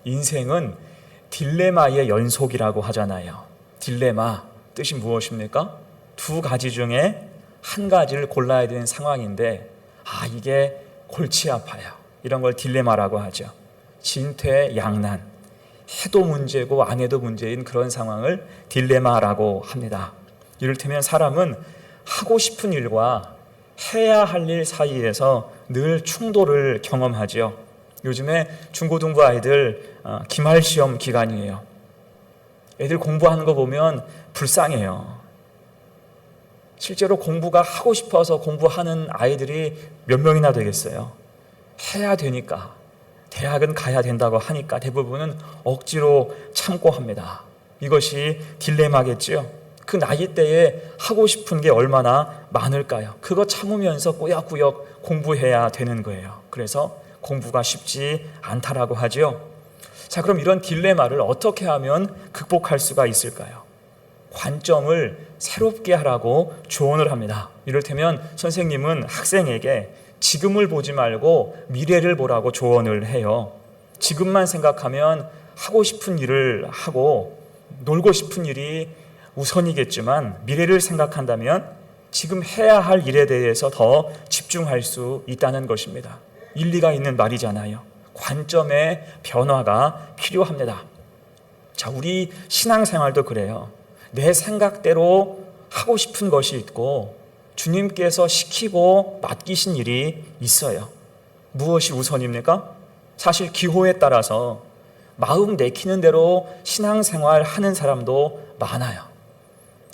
인생은 딜레마의 연속이라고 하잖아요. 딜레마, 뜻이 무엇입니까? 두 가지 중에 한 가지를 골라야 되는 상황인데 이게 골치 아파요. 이런 걸 딜레마라고 하죠. 진퇴양난, 해도 문제고 안 해도 문제인 그런 상황을 딜레마라고 합니다. 이를테면 사람은 하고 싶은 일과 해야 할 일 사이에서 늘 충돌을 경험하죠. 요즘에 중고등부 아이들 기말 시험 기간이에요. 애들 공부하는 거 보면 불쌍해요. 실제로 공부가 하고 싶어서 공부하는 아이들이 몇 명이나 되겠어요. 해야 되니까, 대학은 가야 된다고 하니까 대부분은 억지로 참고 합니다. 이것이 딜레마겠죠. 그 나이 때에 하고 싶은 게 얼마나 많을까요? 그거 참으면서 꾸역꾸역 공부해야 되는 거예요. 그래서 공부가 쉽지 않다라고 하죠. 자, 그럼 이런 딜레마를 어떻게 하면 극복할 수가 있을까요? 관점을 새롭게 하라고 조언을 합니다. 이를테면 선생님은 학생에게 지금을 보지 말고 미래를 보라고 조언을 해요. 지금만 생각하면 하고 싶은 일을 하고 놀고 싶은 일이 우선이겠지만 미래를 생각한다면 지금 해야 할 일에 대해서 더 집중할 수 있다는 것입니다. 일리가 있는 말이잖아요. 관점의 변화가 필요합니다. 자, 우리 신앙생활도 그래요. 내 생각대로 하고 싶은 것이 있고 주님께서 시키고 맡기신 일이 있어요. 무엇이 우선입니까? 사실 기호에 따라서 마음 내키는 대로 신앙생활 하는 사람도 많아요.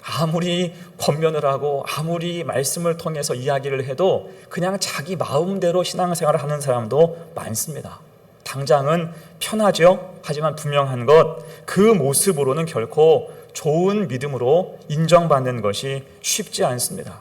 아무리 권면을 하고 아무리 말씀을 통해서 이야기를 해도 그냥 자기 마음대로 신앙생활을 하는 사람도 많습니다. 당장은 편하죠. 하지만 분명한 것, 그 모습으로는 결코 좋은 믿음으로 인정받는 것이 쉽지 않습니다.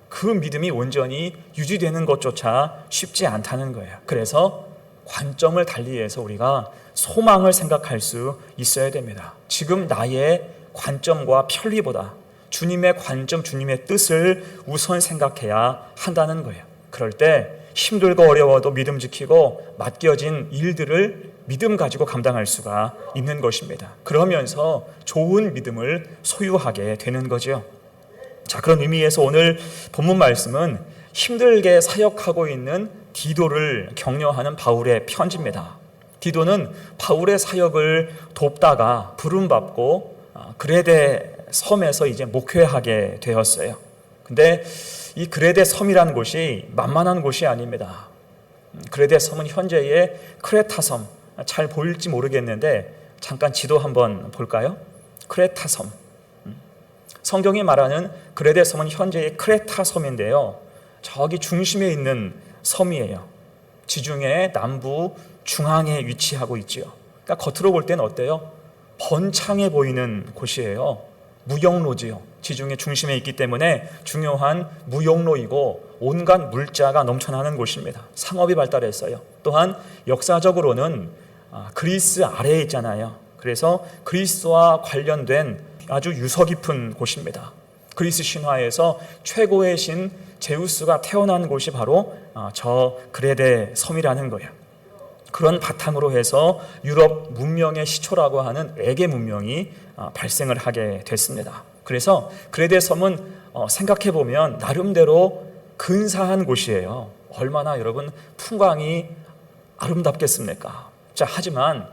그 믿음이 온전히 유지되는 것조차 쉽지 않다는 거예요. 그래서 관점을 달리해서 우리가 소망을 생각할 수 있어야 됩니다. 지금 나의 관점과 편리보다 주님의 관점, 주님의 뜻을 우선 생각해야 한다는 거예요. 그럴 때 힘들고 어려워도 믿음 지키고 맡겨진 일들을 믿음 가지고 감당할 수가 있는 것입니다. 그러면서 좋은 믿음을 소유하게 되는 거죠. 자, 그런 의미에서 오늘 본문 말씀은 힘들게 사역하고 있는 디도를 격려하는 바울의 편지입니다. 디도는 바울의 사역을 돕다가 부름받고 그레데 섬에서 이제 목회하게 되었어요. 근데 이 그레데 섬이라는 곳이 만만한 곳이 아닙니다. 그레데 섬은 현재의 크레타 섬, 잘 보일지 모르겠는데 잠깐 지도 한번 볼까요? 크레타 섬. 성경이 말하는 그레데 섬은 현재의 크레타 섬인데요. 저기 중심에 있는 섬이에요. 지중해 남부 중앙에 위치하고 있죠. 그러니까 겉으로 볼 때는 어때요? 번창해 보이는 곳이에요. 무역로지요. 지중해 중심에 있기 때문에 중요한 무역로이고 온갖 물자가 넘쳐나는 곳입니다. 상업이 발달했어요. 또한 역사적으로는 그리스 아래에 있잖아요. 그래서 그리스와 관련된 아주 유서 깊은 곳입니다. 그리스 신화에서 최고의 신 제우스가 태어난 곳이 바로 저 그레데 섬이라는 거예요. 그런 바탕으로 해서 유럽 문명의 시초라고 하는 에게 문명이 발생을 하게 됐습니다. 그래서 그레데 섬은 생각해보면 나름대로 근사한 곳이에요. 얼마나 여러분 풍광이 아름답겠습니까? 자, 하지만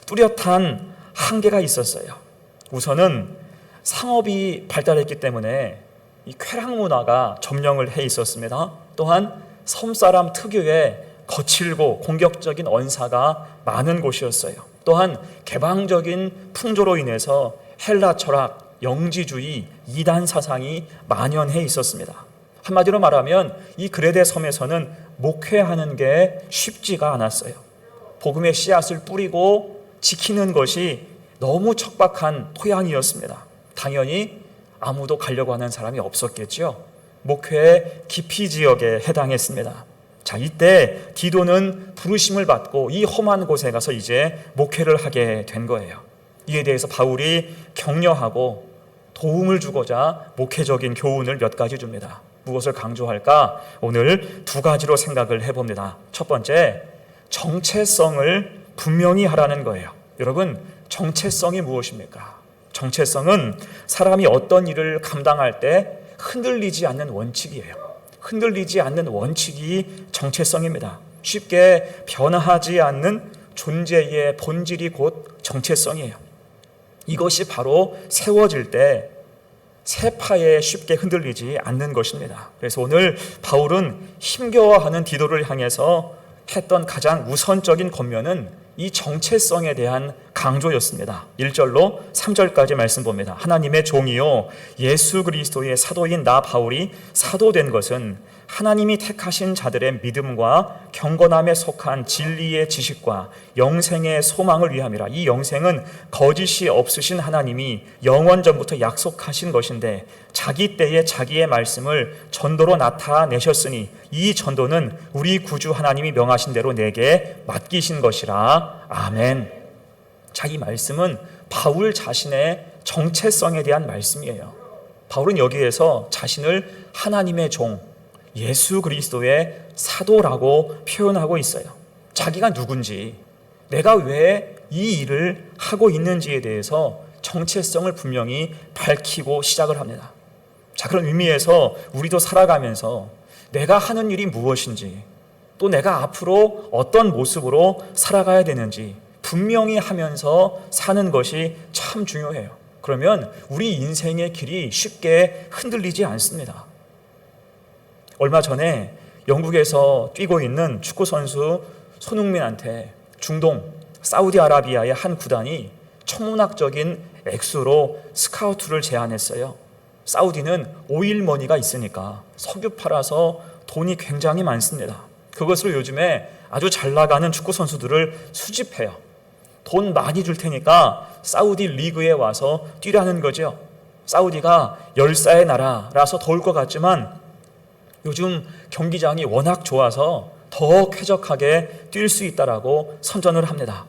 뚜렷한 한계가 있었어요. 우선은 상업이 발달했기 때문에 이 쾌락 문화가 점령을 해 있었습니다. 또한 섬사람 특유의 거칠고 공격적인 언사가 많은 곳이었어요. 또한 개방적인 풍조로 인해서 헬라 철학, 영지주의, 이단 사상이 만연해 있었습니다. 한마디로 말하면 이 그레데 섬에서는 목회하는 게 쉽지가 않았어요. 복음의 씨앗을 뿌리고 지키는 것이 너무 척박한 토양이었습니다. 당연히 아무도 가려고 하는 사람이 없었겠죠. 목회의 기피 지역에 해당했습니다. 자, 이때 디도는 부르심을 받고 이 험한 곳에 가서 이제 목회를 하게 된 거예요. 이에 대해서 바울이 격려하고 도움을 주고자 목회적인 교훈을 몇 가지 줍니다. 무엇을 강조할까? 오늘 두 가지로 생각을 해봅니다. 첫 번째, 정체성을 분명히 하라는 거예요. 여러분, 정체성이 무엇입니까? 정체성은 사람이 어떤 일을 감당할 때 흔들리지 않는 원칙이에요. 흔들리지 않는 원칙이 정체성입니다. 쉽게 변화하지 않는 존재의 본질이 곧 정체성이에요. 이것이 바로 세워질 때 세파에 쉽게 흔들리지 않는 것입니다. 그래서 오늘 바울은 힘겨워하는 디도를 향해서 했던 가장 우선적인 권면은 이 정체성에 대한 강조였습니다. 1절로 3절까지 말씀 봅니다. 하나님의 종이요 예수 그리스도의 사도인 나 바울이 사도된 것은 하나님이 택하신 자들의 믿음과 경건함에 속한 진리의 지식과 영생의 소망을 위함이라. 이 영생은 거짓이 없으신 하나님이 영원전부터 약속하신 것인데 자기 때에 자기의 말씀을 전도로 나타내셨으니 이 전도는 우리 구주 하나님이 명하신 대로 내게 맡기신 것이라. 아멘. 자, 이 말씀은 바울 자신의 정체성에 대한 말씀이에요. 바울은 여기에서 자신을 하나님의 종, 예수 그리스도의 사도라고 표현하고 있어요. 자기가 누군지, 내가 왜 이 일을 하고 있는지에 대해서 정체성을 분명히 밝히고 시작을 합니다. 자, 그런 의미에서 우리도 살아가면서 내가 하는 일이 무엇인지, 또 내가 앞으로 어떤 모습으로 살아가야 되는지 분명히 하면서 사는 것이 참 중요해요. 그러면 우리 인생의 길이 쉽게 흔들리지 않습니다. 얼마 전에 영국에서 뛰고 있는 축구선수 손흥민한테 중동 사우디아라비아의 한 구단이 천문학적인 액수로 스카우트를 제안했어요. 사우디는 오일머니가 있으니까 석유 팔아서 돈이 굉장히 많습니다. 그것으로 요즘에 아주 잘 나가는 축구선수들을 수집해요. 돈 많이 줄 테니까 사우디 리그에 와서 뛰라는 거죠. 사우디가 열사의 나라라서 더울 것 같지만 요즘 경기장이 워낙 좋아서 더 쾌적하게 뛸 수 있다라고 선전을 합니다.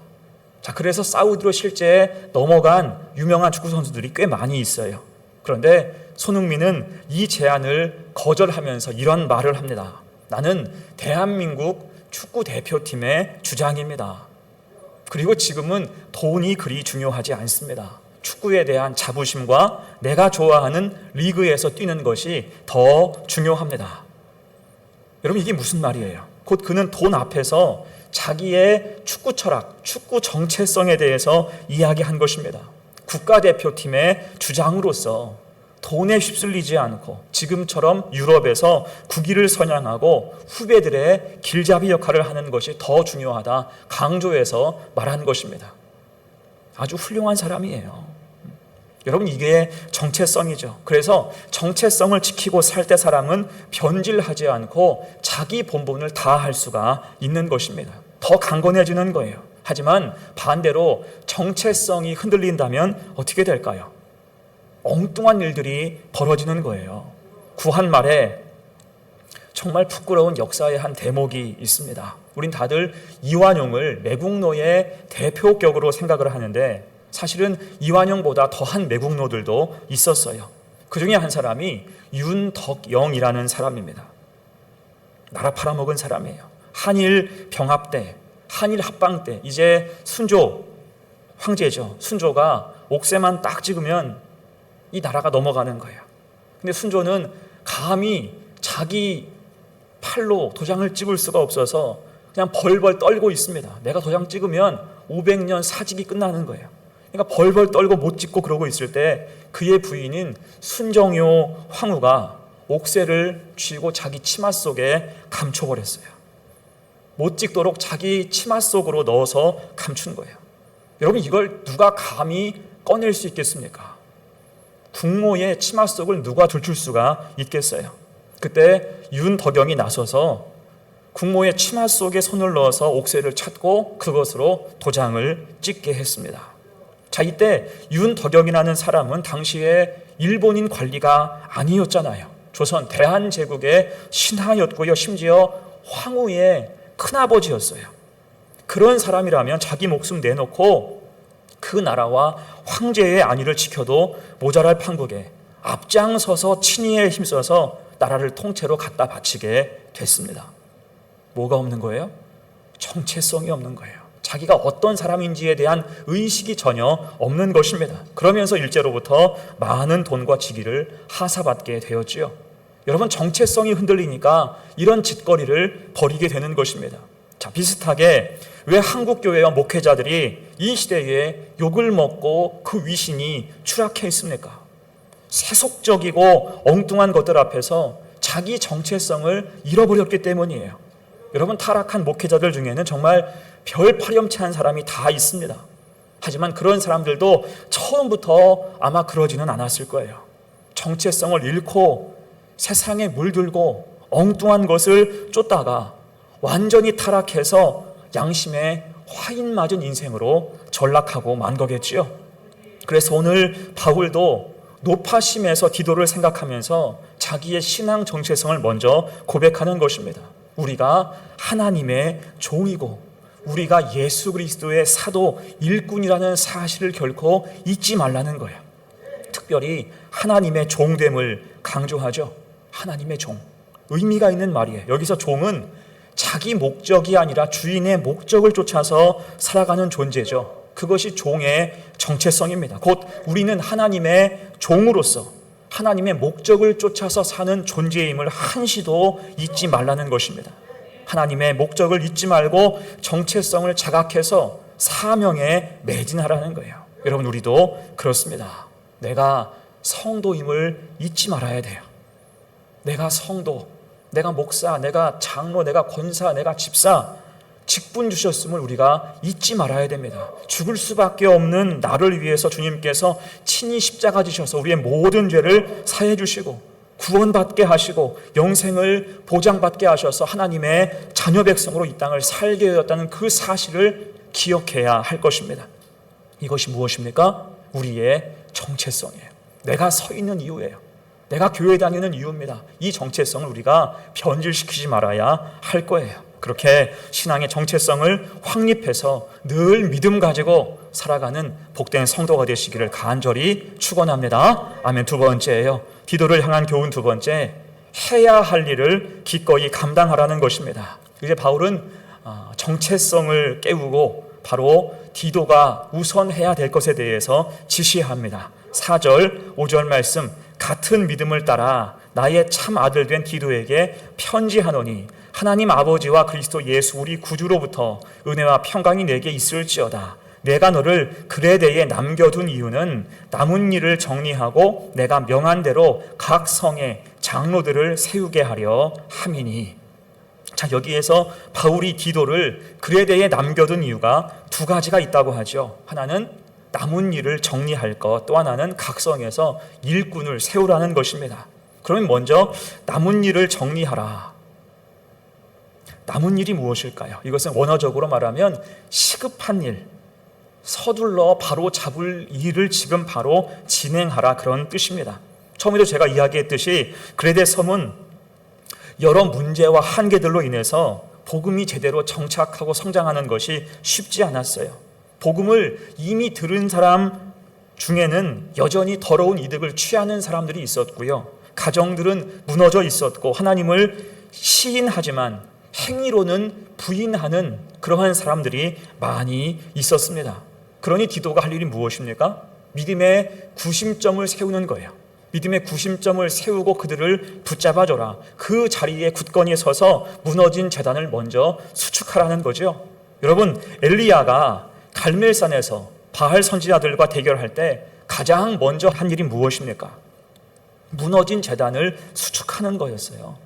자, 그래서 사우디로 실제 넘어간 유명한 축구 선수들이 꽤 많이 있어요. 그런데 손흥민은 이 제안을 거절하면서 이런 말을 합니다. 나는 대한민국 축구 대표팀의 주장입니다. 그리고 지금은 돈이 그리 중요하지 않습니다. 축구에 대한 자부심과 내가 좋아하는 리그에서 뛰는 것이 더 중요합니다. 여러분, 이게 무슨 말이에요? 곧 그는 돈 앞에서 자기의 축구 철학, 축구 정체성에 대해서 이야기한 것입니다. 국가대표팀의 주장으로서 돈에 휩쓸리지 않고 지금처럼 유럽에서 국위를 선양하고 후배들의 길잡이 역할을 하는 것이 더 중요하다 강조해서 말한 것입니다. 아주 훌륭한 사람이에요. 여러분, 이게 정체성이죠. 그래서 정체성을 지키고 살 때 사람은 변질하지 않고 자기 본분을 다할 수가 있는 것입니다. 더 강건해지는 거예요. 하지만 반대로 정체성이 흔들린다면 어떻게 될까요? 엉뚱한 일들이 벌어지는 거예요. 구한말에 정말 부끄러운 역사의 한 대목이 있습니다. 우린 다들 이완용을 매국노의 대표격으로 생각을 하는데 사실은 이완용보다 더한 매국노들도 있었어요. 그 중에 한 사람이 윤덕영이라는 사람입니다. 나라 팔아먹은 사람이에요. 한일 병합 때, 한일 합방 때 이제 순조 황제죠. 순조가 옥새만 딱 찍으면 이 나라가 넘어가는 거예요. 근데 순조는 감히 자기 팔로 도장을 찍을 수가 없어서 그냥 벌벌 떨고 있습니다. 내가 도장 찍으면 500년 사직이 끝나는 거예요. 그러니까 벌벌 떨고 못 찍고 그러고 있을 때 그의 부인인 순정요 황후가 옥새를 쥐고 자기 치마 속에 감춰버렸어요. 못 찍도록 자기 치마 속으로 넣어서 감춘 거예요. 여러분, 이걸 누가 감히 꺼낼 수 있겠습니까? 국모의 치마 속을 누가 들출 수가 있겠어요? 그때 윤덕영이 나서서 국모의 치마 속에 손을 넣어서 옥새를 찾고 그것으로 도장을 찍게 했습니다. 자, 이때 윤덕영이라는 사람은 당시에 일본인 관리가 아니었잖아요. 조선 대한제국의 신하였고요. 심지어 황후의 큰아버지였어요. 그런 사람이라면 자기 목숨 내놓고 그 나라와 황제의 안위를 지켜도 모자랄 판국에 앞장서서 친위에 힘써서 나라를 통째로 갖다 바치게 됐습니다. 뭐가 없는 거예요? 정체성이 없는 거예요. 자기가 어떤 사람인지에 대한 의식이 전혀 없는 것입니다. 그러면서 일제로부터 많은 돈과 직위를 하사받게 되었지요. 여러분, 정체성이 흔들리니까 이런 짓거리를 벌이게 되는 것입니다. 자, 비슷하게 왜 한국 교회와 목회자들이 이 시대에 욕을 먹고 그 위신이 추락해 있습니까? 세속적이고 엉뚱한 것들 앞에서 자기 정체성을 잃어버렸기 때문이에요. 여러분, 타락한 목회자들 중에는 정말 별 파렴치한 사람이 다 있습니다. 하지만 그런 사람들도 처음부터 아마 그러지는 않았을 거예요. 정체성을 잃고 세상에 물들고 엉뚱한 것을 쫓다가 완전히 타락해서 양심에 화인 맞은 인생으로 전락하고 만 거겠지요. 그래서 오늘 바울도 노파심에서 디도를 생각하면서 자기의 신앙 정체성을 먼저 고백하는 것입니다. 우리가 하나님의 종이고 우리가 예수 그리스도의 사도 일꾼이라는 사실을 결코 잊지 말라는 거예요. 특별히 하나님의 종됨을 강조하죠. 하나님의 종. 의미가 있는 말이에요. 여기서 종은 자기 목적이 아니라 주인의 목적을 쫓아서 살아가는 존재죠. 그것이 종의 정체성입니다. 곧 우리는 하나님의 종으로서 하나님의 목적을 쫓아서 사는 존재임을 한시도 잊지 말라는 것입니다. 하나님의 목적을 잊지 말고 정체성을 자각해서 사명에 매진하라는 거예요. 여러분, 우리도 그렇습니다. 내가 성도임을 잊지 말아야 돼요. 내가 성도, 내가 목사, 내가 장로, 내가 권사, 내가 집사, 직분 주셨음을 우리가 잊지 말아야 됩니다. 죽을 수밖에 없는 나를 위해서 주님께서 친히 십자가 지셔서 우리의 모든 죄를 사해 주시고 구원받게 하시고 영생을 보장받게 하셔서 하나님의 자녀 백성으로 이 땅을 살게 되었다는 그 사실을 기억해야 할 것입니다. 이것이 무엇입니까? 우리의 정체성이에요. 내가 서 있는 이유예요. 내가 교회 다니는 이유입니다. 이 정체성을 우리가 변질시키지 말아야 할 거예요. 그렇게 신앙의 정체성을 확립해서 늘 믿음 가지고 살아가는 복된 성도가 되시기를 간절히 축원합니다. 아멘. 두 번째예요. 디도를 향한 교훈 두 번째, 해야 할 일을 기꺼이 감당하라는 것입니다. 이제 바울은 정체성을 깨우고 바로 디도가 우선 해야 될 것에 대해서 지시합니다. 4절, 5절 말씀, 같은 믿음을 따라 나의 참 아들 된 디도에게 편지하노니 하나님 아버지와 그리스도 예수 우리 구주로부터 은혜와 평강이 내게 있을지어다. 내가 너를 그레데에 남겨둔 이유는 남은 일을 정리하고 내가 명한 대로 각 성에 장로들을 세우게 하려 함이니. 자, 여기에서 바울이 디도를 그레데에 남겨둔 이유가 두 가지가 있다고 하죠. 하나는 남은 일을 정리할 것, 또 하나는 각 성에서 일꾼을 세우라는 것입니다. 그러면 먼저 남은 일을 정리하라. 남은 일이 무엇일까요? 이것은 원어적으로 말하면 시급한 일, 서둘러 바로 잡을 일을 지금 바로 진행하라, 그런 뜻입니다. 처음에도 제가 이야기했듯이 그레데 섬은 여러 문제와 한계들로 인해서 복음이 제대로 정착하고 성장하는 것이 쉽지 않았어요. 복음을 이미 들은 사람 중에는 여전히 더러운 이득을 취하는 사람들이 있었고요. 가정들은 무너져 있었고 하나님을 시인하지만 행위로는 부인하는 그러한 사람들이 많이 있었습니다. 그러니 디도가 할 일이 무엇입니까? 믿음의 구심점을 세우는 거예요. 믿음의 구심점을 세우고 그들을 붙잡아줘라. 그 자리에 굳건히 서서 무너진 제단을 먼저 수축하라는 거죠. 여러분, 엘리야가 갈멜산에서 바알 선지자들과 대결할 때 가장 먼저 한 일이 무엇입니까? 무너진 제단을 수축하는 거였어요.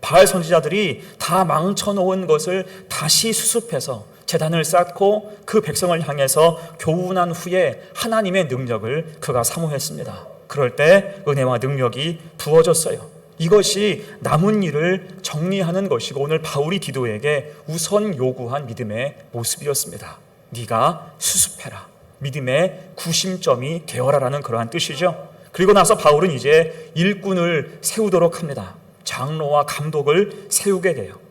바알 선지자들이 다 망쳐놓은 것을 다시 수습해서 제단을 쌓고 그 백성을 향해서 교훈한 후에 하나님의 능력을 그가 사모했습니다. 그럴 때 은혜와 능력이 부어졌어요. 이것이 남은 일을 정리하는 것이고 오늘 바울이 디도에게 우선 요구한 믿음의 모습이었습니다. 네가 수습해라. 믿음의 구심점이 되어라라는 그러한 뜻이죠. 그리고 나서 바울은 이제 일꾼을 세우도록 합니다. 장로와 감독을 세우게 돼요.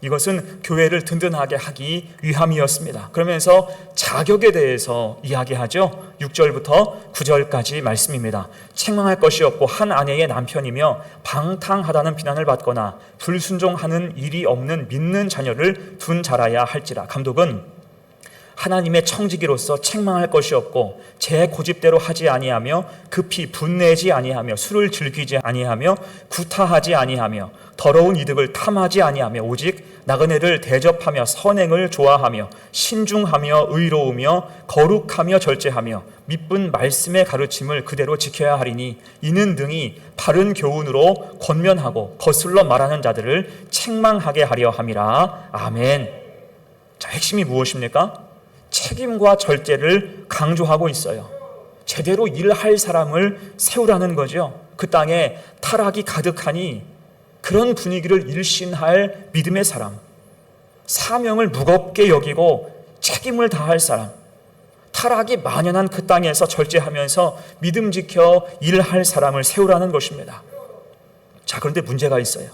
이것은 교회를 든든하게 하기 위함이었습니다. 그러면서 자격에 대해서 이야기하죠. 6절부터 9절까지 말씀입니다. 책망할 것이 없고 한 아내의 남편이며 방탕하다는 비난을 받거나 불순종하는 일이 없는 믿는 자녀를 둔 자라야 할지라. 감독은 하나님의 청지기로서 책망할 것이 없고 제 고집대로 하지 아니하며 급히 분내지 아니하며 술을 즐기지 아니하며 구타하지 아니하며 더러운 이득을 탐하지 아니하며 오직 나그네를 대접하며 선행을 좋아하며 신중하며 의로우며 거룩하며 절제하며 미쁜 말씀의 가르침을 그대로 지켜야 하리니 이는 등이 바른 교훈으로 권면하고 거슬러 말하는 자들을 책망하게 하려 함이라. 아멘. 자, 핵심이 무엇입니까? 책임과 절제를 강조하고 있어요. 제대로 일할 사람을 세우라는 거죠. 그 땅에 타락이 가득하니 그런 분위기를 일신할 믿음의 사람, 사명을 무겁게 여기고 책임을 다할 사람, 타락이 만연한 그 땅에서 절제하면서 믿음 지켜 일할 사람을 세우라는 것입니다. 자, 그런데 문제가 있어요.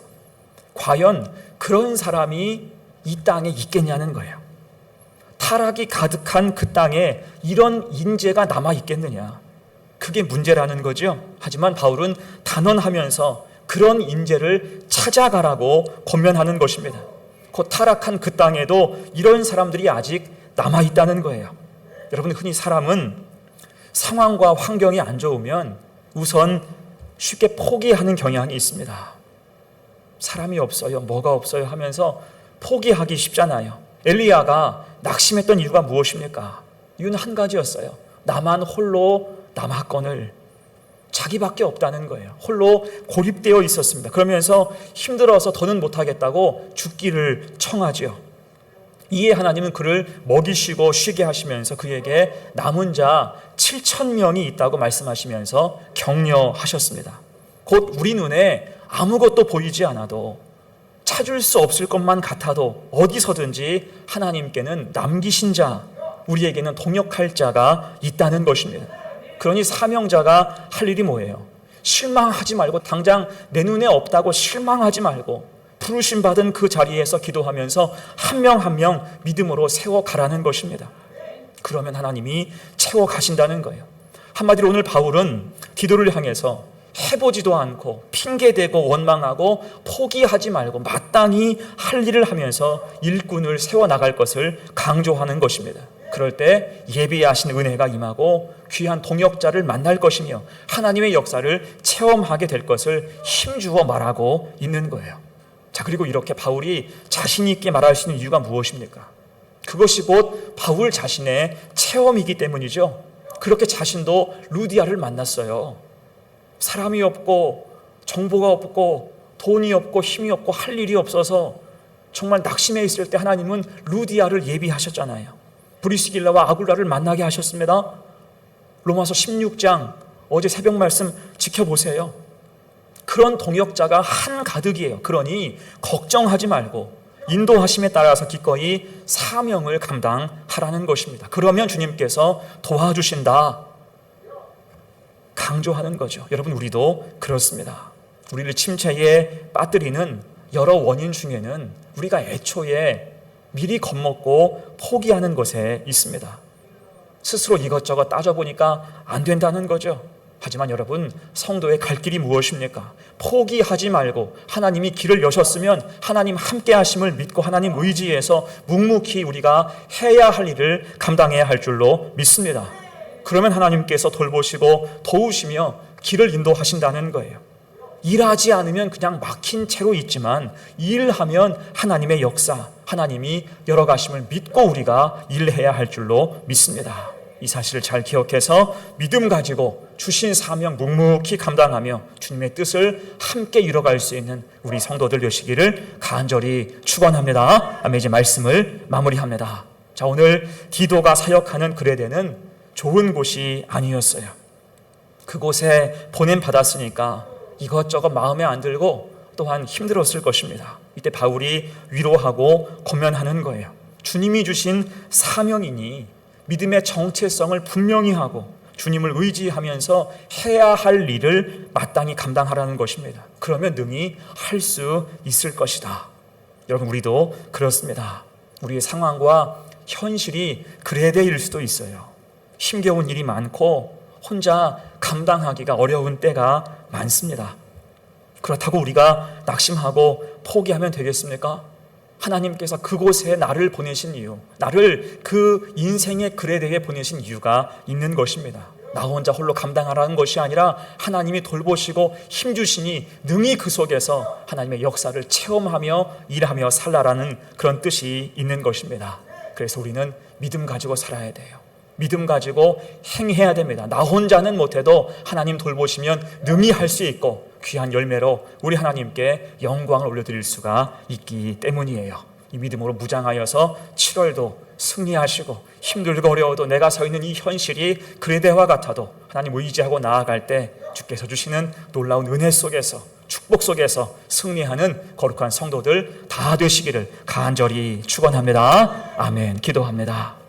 과연 그런 사람이 이 땅에 있겠냐는 거예요. 타락이 가득한 그 땅에 이런 인재가 남아 있겠느냐, 그게 문제라는 거죠. 하지만 바울은 단언하면서 그런 인재를 찾아가라고 권면하는 것입니다. 그 타락한 그 땅에도 이런 사람들이 아직 남아 있다는 거예요. 여러분, 흔히 사람은 상황과 환경이 안 좋으면 우선 쉽게 포기하는 경향이 있습니다. 사람이 없어요, 뭐가 없어요 하면서 포기하기 쉽잖아요. 엘리야가 낙심했던 이유가 무엇입니까? 이유는 한 가지였어요. 나만 홀로 남았거늘, 자기밖에 없다는 거예요. 홀로 고립되어 있었습니다. 그러면서 힘들어서 더는 못하겠다고 죽기를 청하지요. 이에 하나님은 그를 먹이시고 쉬게 하시면서 그에게 남은 자 7,000명이 있다고 말씀하시면서 격려하셨습니다. 곧 우리 눈에 아무것도 보이지 않아도, 찾을 수 없을 것만 같아도 어디서든지 하나님께는 남기신 자, 우리에게는 동역할 자가 있다는 것입니다. 그러니 사명자가 할 일이 뭐예요? 실망하지 말고, 당장 내 눈에 없다고 실망하지 말고 부르심 받은 그 자리에서 기도하면서 한 명 한 명 믿음으로 세워가라는 것입니다. 그러면 하나님이 채워가신다는 거예요. 한마디로 오늘 바울은 디도를 향해서 해보지도 않고 핑계대고 원망하고 포기하지 말고 마땅히 할 일을 하면서 일꾼을 세워나갈 것을 강조하는 것입니다. 그럴 때 예비하신 은혜가 임하고 귀한 동역자를 만날 것이며 하나님의 역사를 체험하게 될 것을 힘주어 말하고 있는 거예요. 자, 그리고 이렇게 바울이 자신 있게 말할 수 있는 이유가 무엇입니까? 그것이 곧 바울 자신의 체험이기 때문이죠. 그렇게 자신도 루디아를 만났어요. 사람이 없고 정보가 없고 돈이 없고 힘이 없고 할 일이 없어서 정말 낙심해 있을 때 하나님은 루디아를 예비하셨잖아요. 브리스길라와 아굴라를 만나게 하셨습니다. 로마서 16장 어제 새벽 말씀 지켜보세요. 그런 동역자가 한가득이에요. 그러니 걱정하지 말고 인도하심에 따라서 기꺼이 사명을 감당하라는 것입니다. 그러면 주님께서 도와주신다, 강조하는 거죠. 여러분, 우리도 그렇습니다. 우리를 침체에 빠뜨리는 여러 원인 중에는 우리가 애초에 미리 겁먹고 포기하는 것에 있습니다. 스스로 이것저것 따져보니까 안 된다는 거죠. 하지만 여러분, 성도의 갈 길이 무엇입니까? 포기하지 말고 하나님이 길을 여셨으면 하나님 함께 하심을 믿고 하나님 의지에서 묵묵히 우리가 해야 할 일을 감당해야 할 줄로 믿습니다. 그러면 하나님께서 돌보시고 도우시며 길을 인도하신다는 거예요. 일하지 않으면 그냥 막힌 채로 있지만 일하면 하나님의 역사, 하나님이 열어가심을 믿고 우리가 일해야 할 줄로 믿습니다. 이 사실을 잘 기억해서 믿음 가지고 주신 사명 묵묵히 감당하며 주님의 뜻을 함께 이뤄갈 수 있는 우리 성도들 되시기를 간절히 축원합니다. 아멘. 이제 말씀을 마무리합니다. 자, 오늘 디도가 사역하는 그레데는 좋은 곳이 아니었어요. 그곳에 보냄받았으니까 이것저것 마음에 안 들고 또한 힘들었을 것입니다. 이때 바울이 위로하고 권면하는 거예요. 주님이 주신 사명이니 믿음의 정체성을 분명히 하고 주님을 의지하면서 해야 할 일을 마땅히 감당하라는 것입니다. 그러면 능히 할 수 있을 것이다. 여러분, 우리도 그렇습니다. 우리의 상황과 현실이 그레데일 수도 있어요. 힘겨운 일이 많고 혼자 감당하기가 어려운 때가 많습니다. 그렇다고 우리가 낙심하고 포기하면 되겠습니까? 하나님께서 그곳에 나를 보내신 이유, 나를 그 인생의 그레데에 보내신 이유가 있는 것입니다. 나 혼자 홀로 감당하라는 것이 아니라 하나님이 돌보시고 힘주시니 능히 그 속에서 하나님의 역사를 체험하며 일하며 살라라는 그런 뜻이 있는 것입니다. 그래서 우리는 믿음 가지고 살아야 돼요. 믿음 가지고 행해야 됩니다. 나 혼자는 못해도 하나님 돌보시면 능히 할 수 있고 귀한 열매로 우리 하나님께 영광을 올려드릴 수가 있기 때문이에요. 이 믿음으로 무장하여서 7월도 승리하시고 힘들고 어려워도 내가 서 있는 이 현실이 그레데와 같아도 하나님 의지하고 나아갈 때 주께서 주시는 놀라운 은혜 속에서 축복 속에서 승리하는 거룩한 성도들 다 되시기를 간절히 축원합니다. 아멘. 기도합니다.